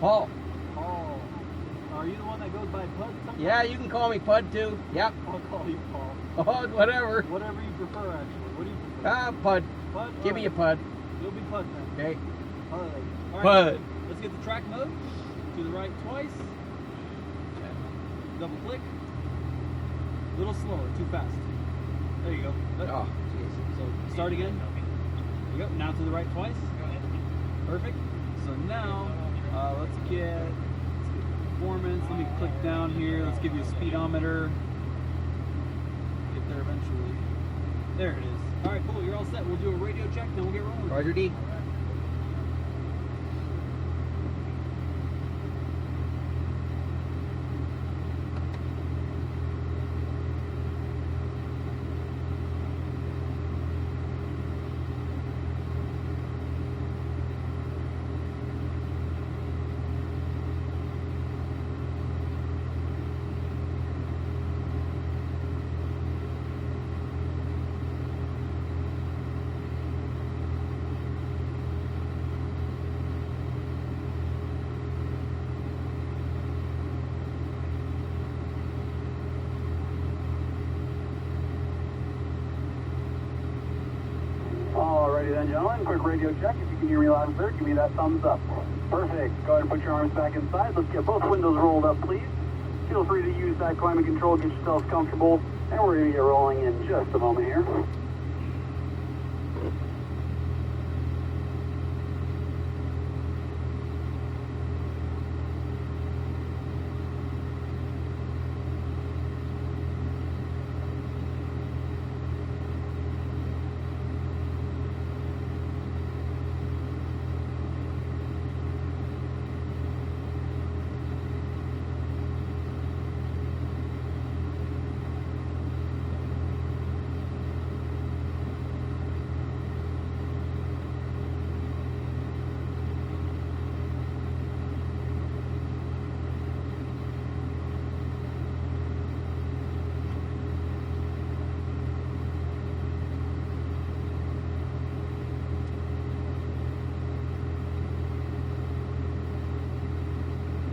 Paul. Paul. Are you the one that goes by Pud sometimes? Yeah, you can call me Pud too. Yep. I'll call you Paul. Oh, whatever. Whatever you prefer, actually. What do you prefer? Pud. Pud? Give me a Pud. You'll be Pud then. Okay. All right. Pud. Let's get the track mode. To the right twice. Double click. A little slower, too fast. There you go. Oh, jeez. So start again. There you go. Now to the right twice. Perfect. So now let's get performance. Let me click down here. Let's give you a speedometer. Get there eventually. There it is. All right, cool. You're all set. We'll do a radio check, then we'll get rolling. Roger D. Alrighty then, gentlemen, quick radio check. If you can hear me loud and clear, give me that thumbs up. Perfect. Go ahead and put your arms back inside. Let's get both windows rolled up, please. Feel free to use that climate control, get yourselves comfortable, and we're going to get rolling in just a moment here.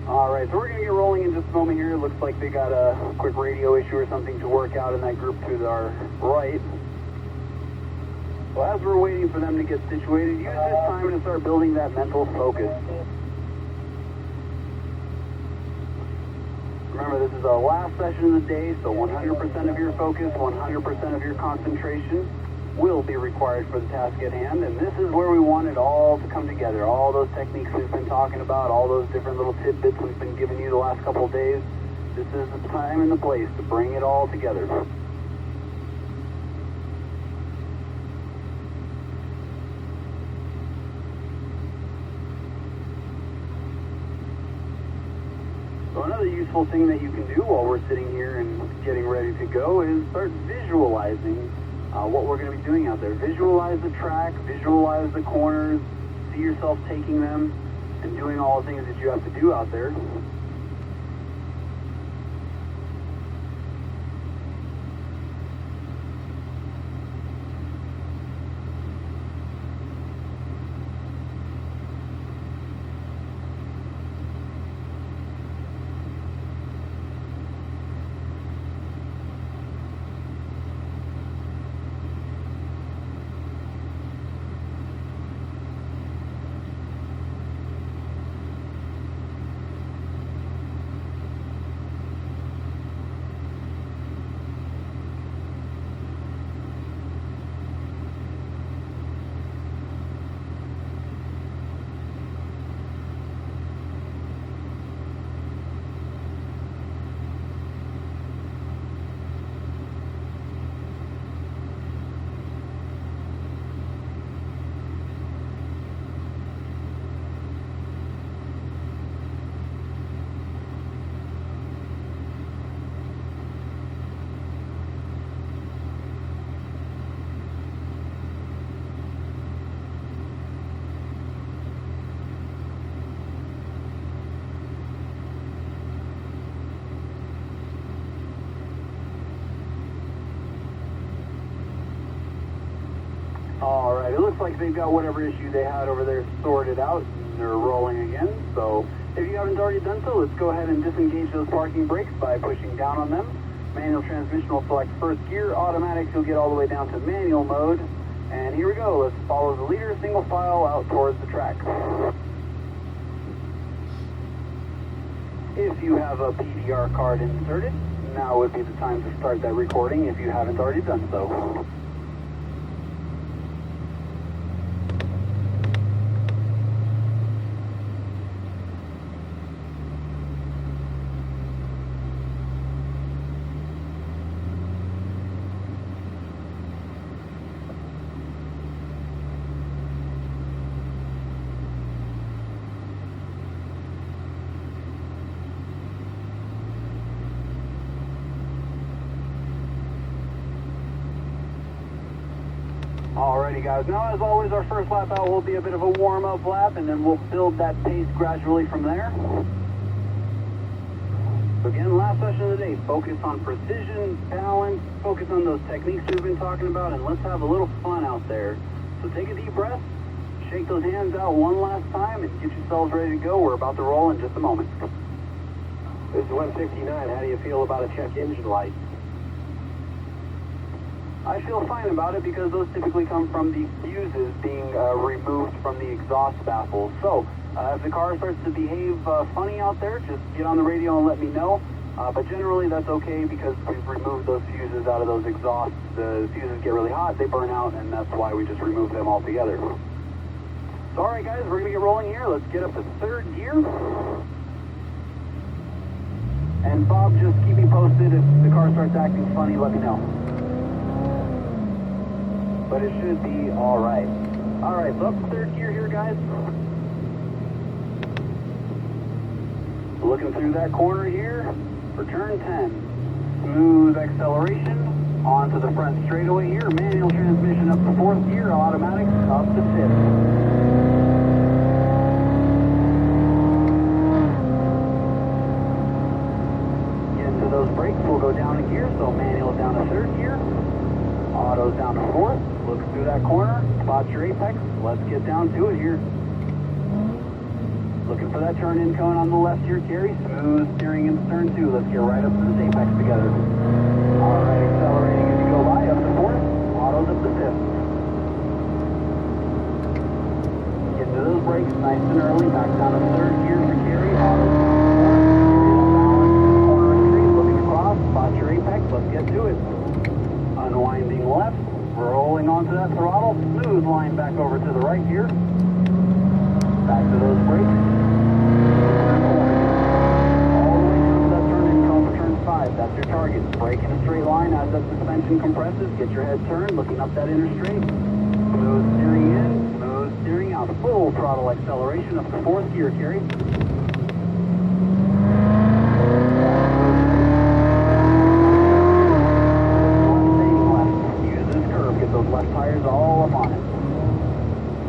Alright, so we're going to get rolling in just a moment here. It looks like they got a quick radio issue or something to work out in that group to our right. So as we're waiting for them to get situated, use this time to start building that mental focus. Remember, this is our last session of the day, so 100% of your focus, 100% of your concentration will be required for the task at hand, and this is where we want it all to come together. All those techniques we've been talking about, all those different little tidbits we've been giving you the last couple of days, this is the time and the place to bring it all together. So another useful thing that you can do while we're sitting here and getting ready to go is start visualizing what we're going to be doing out there. Visualize the track, visualize the corners, see yourself taking them and doing all the things that you have to do out there. Alright, it looks like they've got whatever issue they had over there sorted out. They're rolling again. So if you haven't already done so, let's go ahead and disengage those parking brakes by pushing down on them. Manual transmission will select first gear. Automatics, you'll get all the way down to manual mode. And here we go. Let's follow the leader, single file out towards the track. If you have a PDR card inserted, now would be the time to start that recording if you haven't already done so. Alrighty guys, now as always our first lap out will be a bit of a warm-up lap and then we'll build that pace gradually from there. So again, last session of the day, focus on precision, balance, focus on those techniques we've been talking about, and let's have a little fun out there. So take a deep breath, shake those hands out one last time and get yourselves ready to go. We're about to roll in just a moment. This is 159, how do you feel about a check engine light? I feel fine about it because those typically come from the fuses being removed from the exhaust baffles. So if the car starts to behave funny out there, just get on the radio and let me know. But generally that's okay because we've removed those fuses out of those exhausts. The fuses get really hot, they burn out, and that's why we just remove them altogether. So alright guys, we're going to get rolling here. Let's get up to third gear. And Bob, just keep me posted if the car starts acting funny, let me know. But it should be alright. Alright, so up to third gear here, guys. Looking through that corner here for turn 10. Smooth acceleration onto the front straightaway here. Manual transmission up to fourth gear, automatic up to fifth. Get into those brakes, we'll go down a gear, so manual down to third gear. Auto's down to fourth. Look through that corner, spot your apex. Let's get down to it here. Looking for that turn-in cone on the left here, Kerry. Smooth steering into turn 2. Let's get right up to this apex together. All right, accelerating as you go by, up to fourth. Auto's up to fifth. Get to those brakes nice and early. Back down to third gear for Kerry. Auto's down to fourth. Balance, corner entry, looking across. Spot your apex. Let's get to it. Unwinding left. Rolling onto that throttle, smooth line back over to the right here. Back to those brakes. All the way through that turn-in cone for turn 5. That's your target. Brake in a straight line as that suspension compresses. Get your head turned, looking up that inner straight. Smooth steering in, smooth steering out. Full throttle acceleration up to fourth gear, Kerry. Left tires all up on it.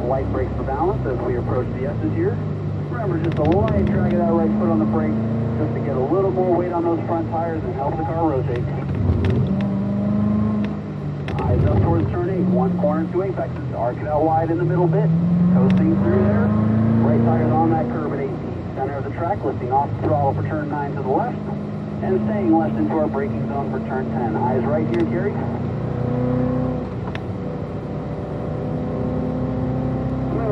Light brakes for balance as we approach the S's here. Remember, just a light drag of that right foot on the brake just to get a little more weight on those front tires and help the car rotate. Eyes up towards turn 8. One corner, 2 apexes. Arc it out wide in the middle bit. Coasting through there. Right tires on that curb at 18. Center of the track, lifting off the throttle for turn 9 to the left. And staying left into our braking zone for turn 10. Eyes right here, Kerry.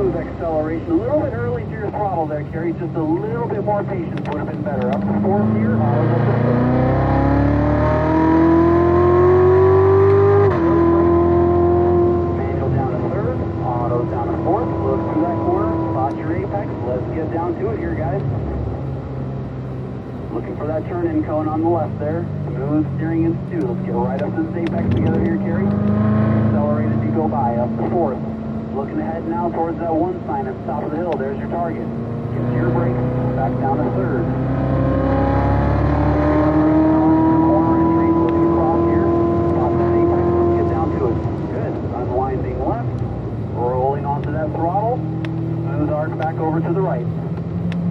Acceleration a little bit early to your throttle there, Kerry. Just a little bit more patience would have been better. Up to fourth gear, auto's up to fifth. Manual down to third, auto's down to fourth. Look through that corner, spot your apex. Let's get down to it here, guys. Looking for that turn-in cone on the left there. Smooth steering into 2. Let's get right up to this apex together here, Kerry. Accelerate as you go by, up to fourth. Looking ahead now towards that 1 sign at the top of the hill. There's your target. Get to your brakes. Back down to third. Corner entry. Looking across here. Top of the apex. Let's get down to it. Good. Unwinding left. Rolling onto that throttle. Smooth arc back over to the right.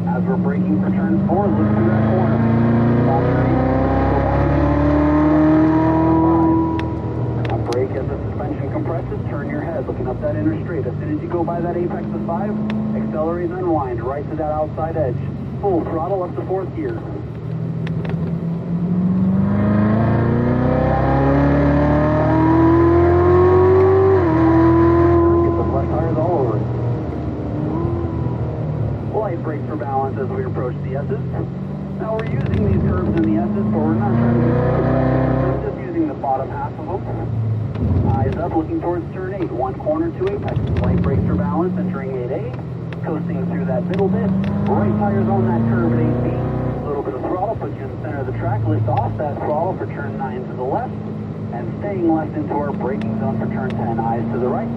As we're braking for turn 4, look through that corner. Stop your apex. Go back. Brake as the suspension compresses. compresses, turn your head, looking up that interstate. As soon as you go by that apex of 5, accelerate and unwind right to that outside edge. Full throttle up to 4th gear. Get those left tires all over it. Light brake for balance as we approach the S's. Now we're using these curves in the S's, but we're not trying to be too aggressive. We're just using the bottom half of them. Eyes up, looking towards turn 8. 1 corner, 2 apex. Light brakes for balance, entering 8A. Coasting through that middle bit. Right tires on that curve at 8B. A little bit of throttle, put you in the center of the track. Lift off that throttle for turn 9 to the left. And staying left into our braking zone for turn 10. Eyes to the right.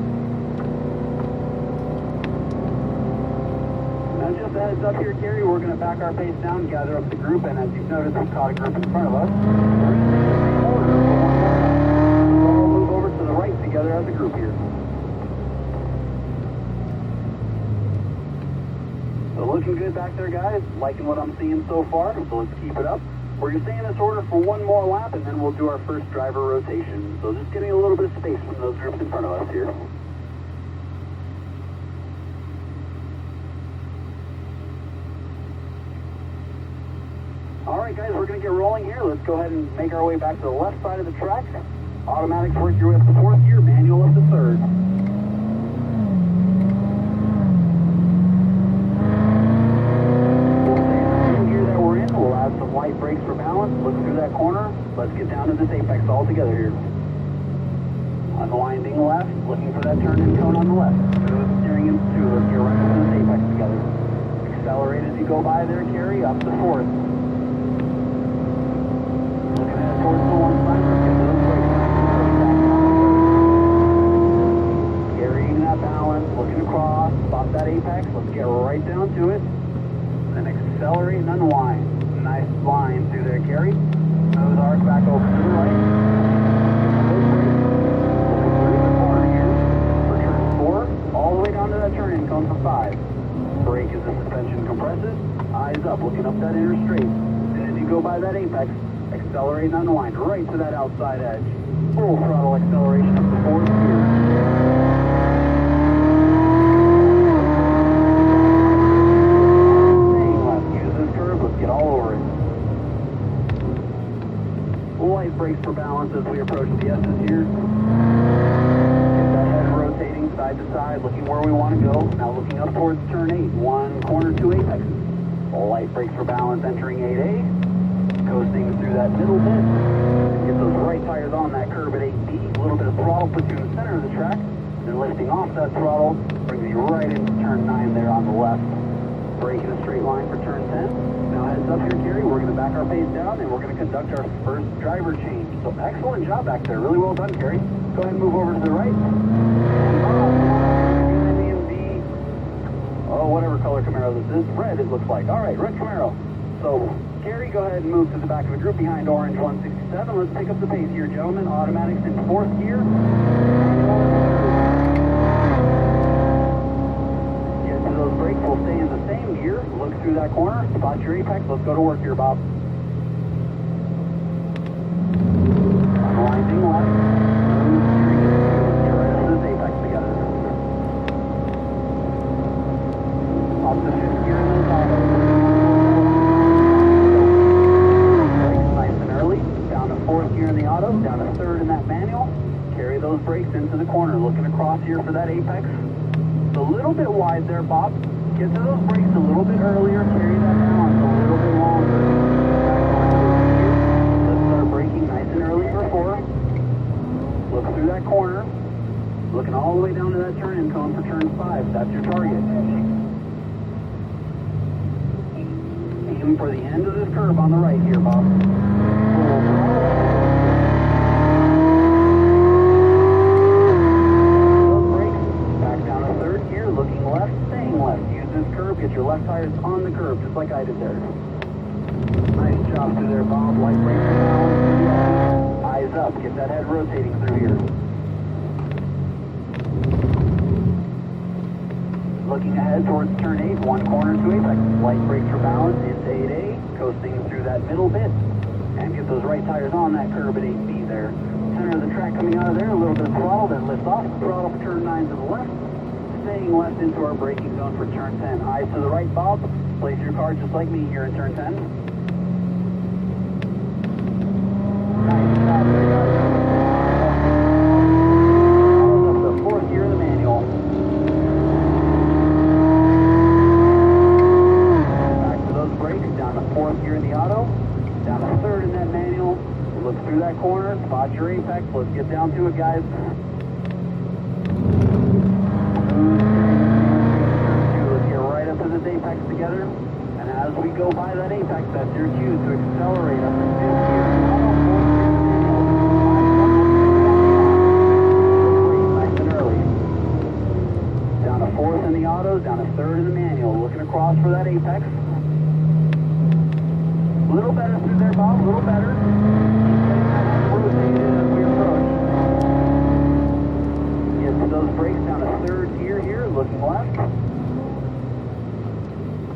Now just a heads up here, Gary, we're going to back our pace down, gather up the group, and as you've noticed, we've caught a group in front of us. We're going to stay in the same order for one more time. So we'll move over to the right together as a group here. So looking good back there, guys. Liking what I'm seeing so far, so let's keep it up. We're going to stay in this order for one more lap, and then we'll do our first driver rotation. So just getting a little bit of space from those groups in front of us here. Alright guys, we're going to get rolling here. Let's go ahead and make our way back to the left side of the track. Automatics work your way up to 4th gear, manual up to 3rd. We'll stay in the same gear that we're in. We'll add some light brakes for balance. Look through that corner. Let's get down to this apex all together here. Unwinding left, looking for that turn-in cone on the left. Smooth steering in 2. Let's get right into this apex together. Accelerate as you go by there, Carry, up to 4th. Towards the one side, let's get those brakes. Carrying that balance, looking across, spot that apex, let's get right down to it. Then accelerate and unwind. Nice line through there, Carry. Smooth arc back over to the right. Those brakes. Looking through the corner here for turn 4, all the way down to that turn-in cone for 5. Brake as the suspension compresses. Eyes up, looking up that inner straight. As soon as you go by that apex, accelerate and unwind right to that outside edge. Full throttle acceleration up to 4th gear. Staying left, use this curve, let's get all over it. Light brakes for balance as we approach the S's here. Get that head rotating side to side, looking where we want to go. Now looking up towards turn 8, 1 corner, 2 apex. Light brakes for balance entering 8A. Coasting through that middle bit. Get those right tires on that curve at 8B. A little bit of throttle puts you in the center of the track. Then lifting off that throttle brings you right into turn 9 there on the left. Brake in a straight line for turn 10. Now heads up here, Gary. We're going to back our pace down and we're going to conduct our first driver change. So excellent job back there. Really well done, Gary. Go ahead and move over to the right. And oh, whatever color Camaro this is. Red, it looks like. All right, red Camaro. So Gary, go ahead and move to the back of the group behind orange 167. Let's pick up the pace here, gentlemen. Automatics in 4th gear. Get to those brakes. We'll stay in the same gear. Look through that corner. Spot your apex. Let's go to work here, Bob. Unwinding left. Smooth steering. Get right into this apex together. Up to 5th gear in those autos. Down to 3rd in that manual. Carry those brakes into the corner. Looking across here for that apex. It's a little bit wide there, Bob. Get to those brakes a little bit earlier. Carry that balance a little bit longer. Let's start braking nice and early for 4. Look through that corner. Looking all the way down to that turn-in cone for turn 5. That's your target. Aim for the end of this curve on the right here, Bob. Full throttle. Looking left, staying left. Use this curve, get your left tires on the curve, just like I did there. Nice job through there, Bob. Light brakes for balance. Eyes up, get that head rotating through here. Looking ahead towards turn 8, 1 corner, 2 apex. Light brakes for balance into 8A, coasting through that middle bit. And get those right tires on that curve at 8B there. center of the track coming out of there, a little bit of throttle, then lift off, throttle for turn 9 to the left, staying left into our braking zone for turn 10. Eyes to the right, Bob. Place your car just like me here in turn 10. Nice job there, guys. Up the fourth gear of the manual. Back to those brakes, down to fourth gear in the auto, down to third in that manual. Look through that corner, spot your apex. Let's get down to it, guys. Let's get right up to this apex together. And as we go by that apex, that's your cue to accelerate up to fifth gear. Nice and early. Down to fourth in the autos, down to third in the manual. Looking across for that apex. A little better through there, Bob. A little better. Rotated as we approach. Get to those brakes down to third gear here, looking left.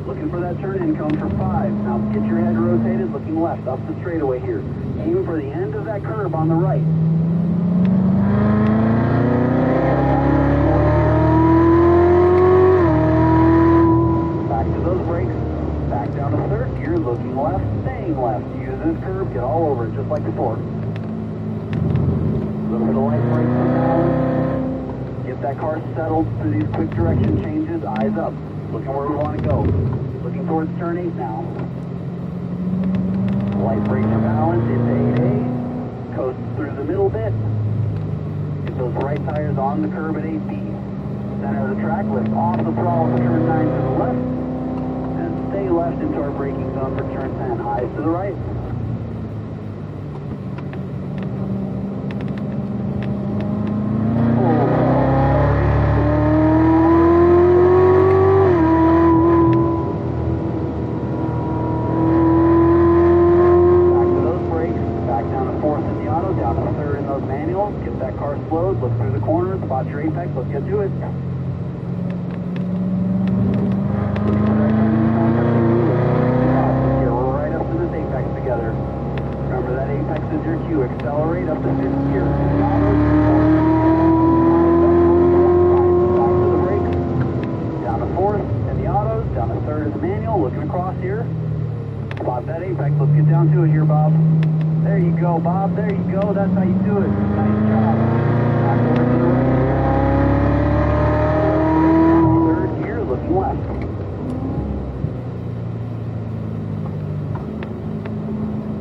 Looking for that turn in cone for 5. Now get your head rotated, looking left, up the straightaway here. Aim for the end of that curve on the right. Back to those brakes. Back down to third gear, looking left, staying left. Use this curve, get all over it, just like before. A little bit of light brake for balance. Get that car settled through these quick direction changes. Eyes up. Looking where we want to go. Looking towards turn 8 now. Light brake for balance into 8A. Coast through the middle bit. Get those right tires on the curb at 8B. Center of the track, lift off the throttle for turn 9 to the left. And stay left into our braking zone for turn 10. Eyes to the right. Spot your apex, let's get to it. Get right up to this apex together. Remember that apex is your cue. Accelerate up to 5th gear. Back to the brakes. Down to 4th in the autos, down to 3rd in the manual. Looking across here. Spot that apex, let's get down to it here, Bob. There you go, Bob. There you go. That's how you do it. Nice job. Back over to the right. Third gear, looking left.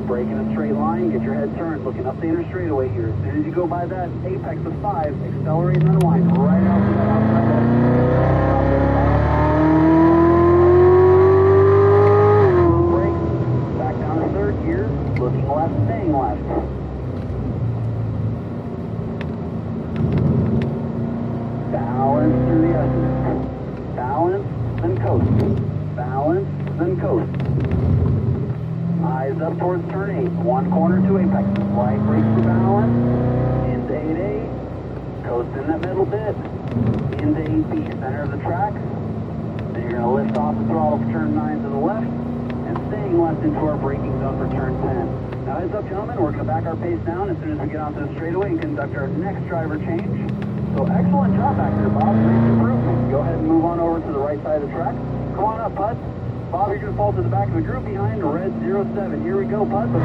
Brake in a straight line. Get your head turned. Looking up the inner straightaway here. As soon as you go by that apex of 5, accelerate and unwind right out to that outside edge. Brakes. Back down to third gear. Looking left, staying left. Balance through the S's. Balance, then coast. Balance, then coast. Eyes up towards turn 8. One corner, 2 apexes. Light brake for balance. Into 8A. Coast in that middle bit. Into 8B. Center of the track. Then you're going to lift off the throttle for turn 9 to the left. And staying left into our braking zone for turn 10. Now heads up, gentlemen. We're going to back our pace down as soon as we get onto the straightaway and conduct our next driver change. So excellent job back there, Bob. Nice improvement. Go ahead and move on over to the right side of the track. Come on up, Pud. Bob, you're going to fall to the back of the group behind red 07. Here we go, Pud. Let's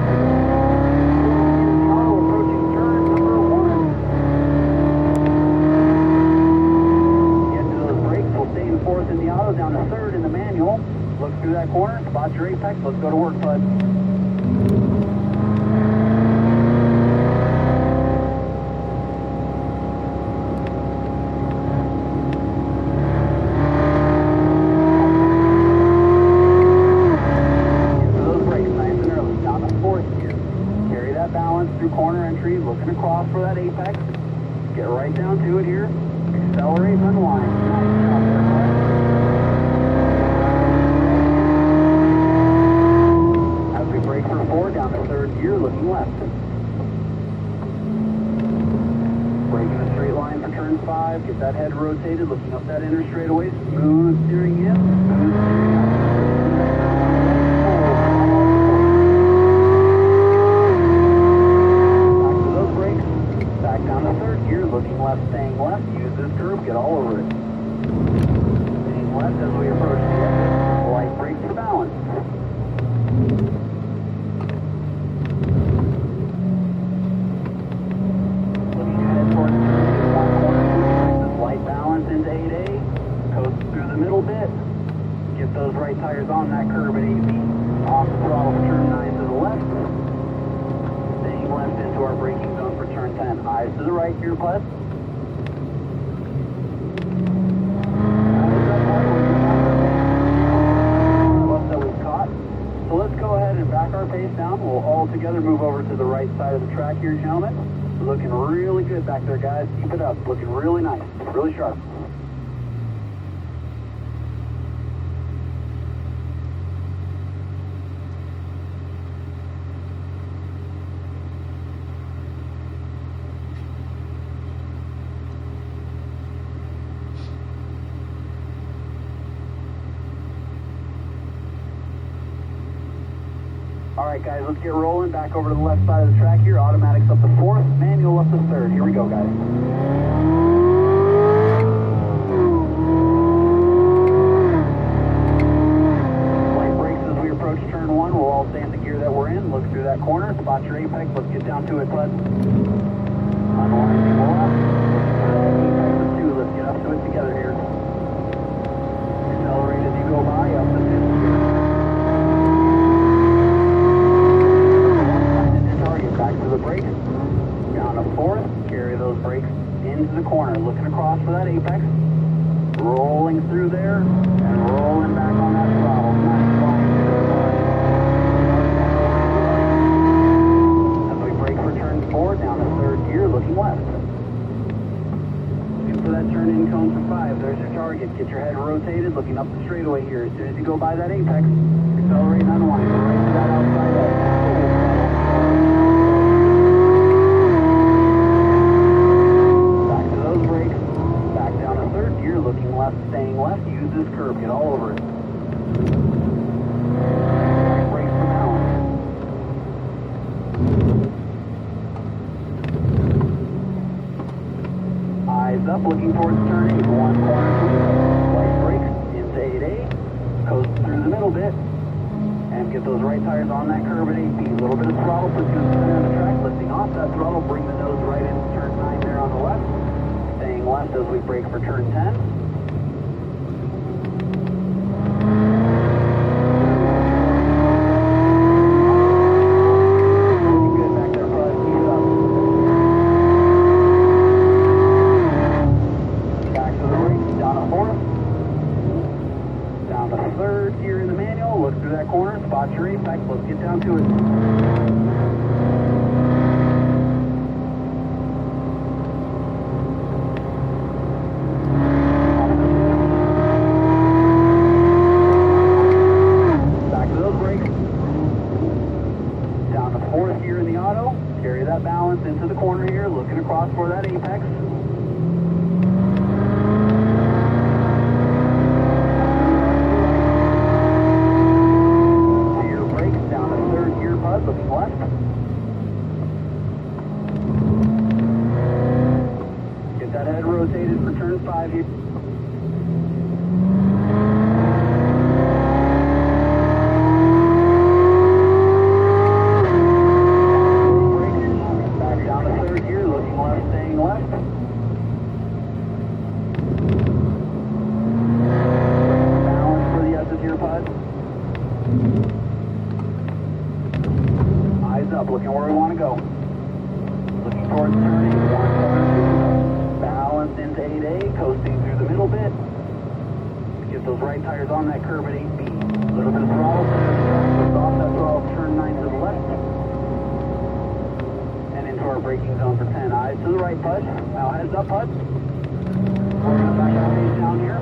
auto approaching turn number 1. Get to those brakes. We'll stay in 4th in the auto, down to 3rd in the manual. Look through that corner. Spot your apex. Let's go to work, Pud. Through corner entry, looking across for that apex. Get right down to it here. Accelerate and unwind. Nice job there, Bud. As we brake for 4, down to 3rd gear, looking left. Brake in a straight line for turn 5. Get that head rotated, looking up that inner straightaway. Smooth steering in, smooth steering out. on that curve at 80. Off the throttle for turn 9 to the left. Staying left into our braking zone for turn 10. Eyes to the right here, bud. So let's go ahead and back our pace down. We'll all together move over to the right side of the track here, gentlemen. Looking really good back there, guys. Keep it up. Looking really nice. Really sharp. Alright guys, let's get rolling. Back over to the left side of the track here. Automatics up to 4th, manual up to 3rd. Here we go, guys. Light brakes as we approach turn 1. We'll all stay in the gear that we're in. Look through that corner. Spot your apex. Let's get down to it, bud. Unwinding left. Apex 2. Let's get up to it together here. Accelerate as you go by. Up to 5th gear. Back to the brakes, down to 4th, carry those brakes into the corner, looking across for that apex, rolling through there, and rolling back on that throttle. Nice line there. As we brake for turn 4, down to 3rd gear, looking left. Looking for that turn in cone for 5, there's your target. Get your head rotated, looking up the straightaway here. As soon as you go by that apex, accelerate and unwind, right to that outside edge. Looking left, staying left, use this curve, get all over it. Brakes for balance. Eyes up, looking towards turn 8, 1 corner, light brakes into 8A, coast through the middle bit, and get those right tires on that curve at 8B. A little bit of throttle, puts you in the center of the track, lifting off that throttle, bring the nose right into turn 9 there on the left. Staying left as we brake for turn 10. Looking good back there, bud. Keep it up. Back to the brakes, down to 4th. Down to 3rd gear in the manual. Look through that corner, spot your apex. Let's get down to it. Carry that balance into the corner here, looking across for that apex. To your brakes, down to 3rd gear, bud, looking left. Get that head rotated for turn 5 here. Looking where we want to go. Looking towards turn 8, 1 corner, 2. Balance into 8A, coasting through the middle bit. Get those right tires on that curve at 8B. A little bit of throttle, lift off that throttle, turn 9 to the left. And into our braking zone for 10. Eyes to the right, bud. Now heads up, bud. We're going to back our pace down here.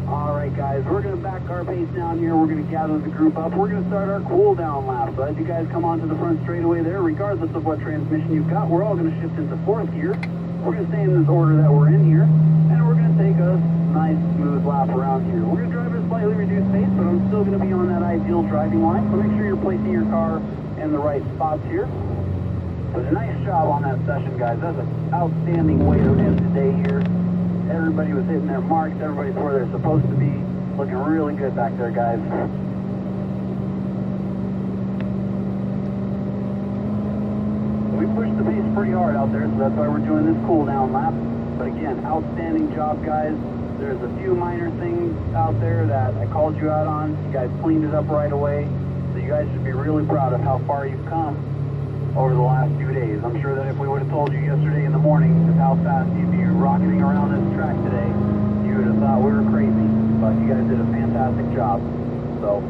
Alright guys, we're going to back our pace down here. We're going to gather the group up. We're going to start our cool down lap. So as you guys come onto the front straightaway there, regardless of what transmission you've got, we're all going to shift into 4th gear. We're going to stay in this order that we're in here, and we're going to take a nice smooth lap around here. We're going to drive at a slightly reduced pace, but I'm still going to be on that ideal driving line, so make sure you're placing your car in the right spots here. But a nice job on that session, guys. That's an outstanding way to end the day here. Everybody was hitting their marks. Everybody's where they're supposed to be. Looking really good back there, guys. We pushed the pace pretty hard out there, so that's why we're doing this cool down lap. But again, outstanding job, guys. There's a few minor things out there that I called you out on. You guys cleaned it up right away. So you guys should be really proud of how far you've come over the last 2 days. I'm sure that if we would have told you yesterday in the morning just how fast you'd be rocketing around this track today, you would have thought we were crazy. But you guys did a fantastic job. So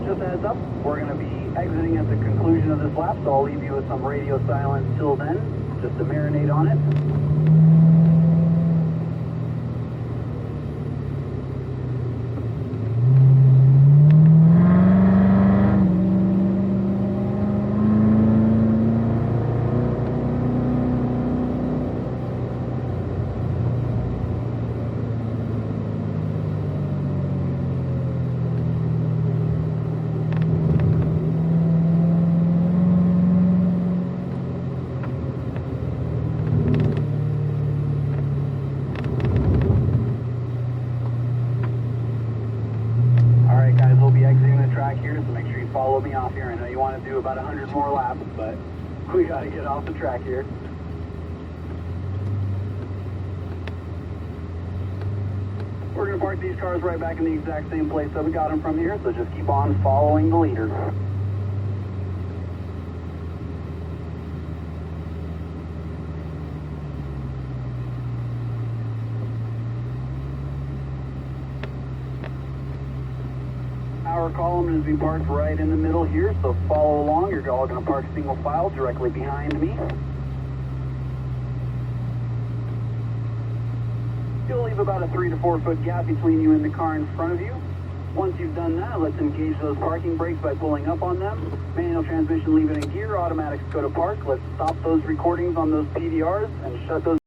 just a heads up, we're going to be exiting at the conclusion of this lap, so I'll leave you with some radio silence till then, just to marinate on it. Here, so make sure you follow me off here. I know you want to do about 100 more laps, but we got to get off the track here. We're going to park these cars right back in the exact same place that we got them from here, so just keep on following the leader. Our column is being parked right in the middle here, so follow along. You're all going to park single file directly behind me. You'll leave about a 3 to 4 foot gap between you and the car in front of you. Once you've done that, let's engage those parking brakes by pulling up on them. Manual transmission, leave it in gear. Automatics go to park. Let's stop those recordings on those PDRs and shut those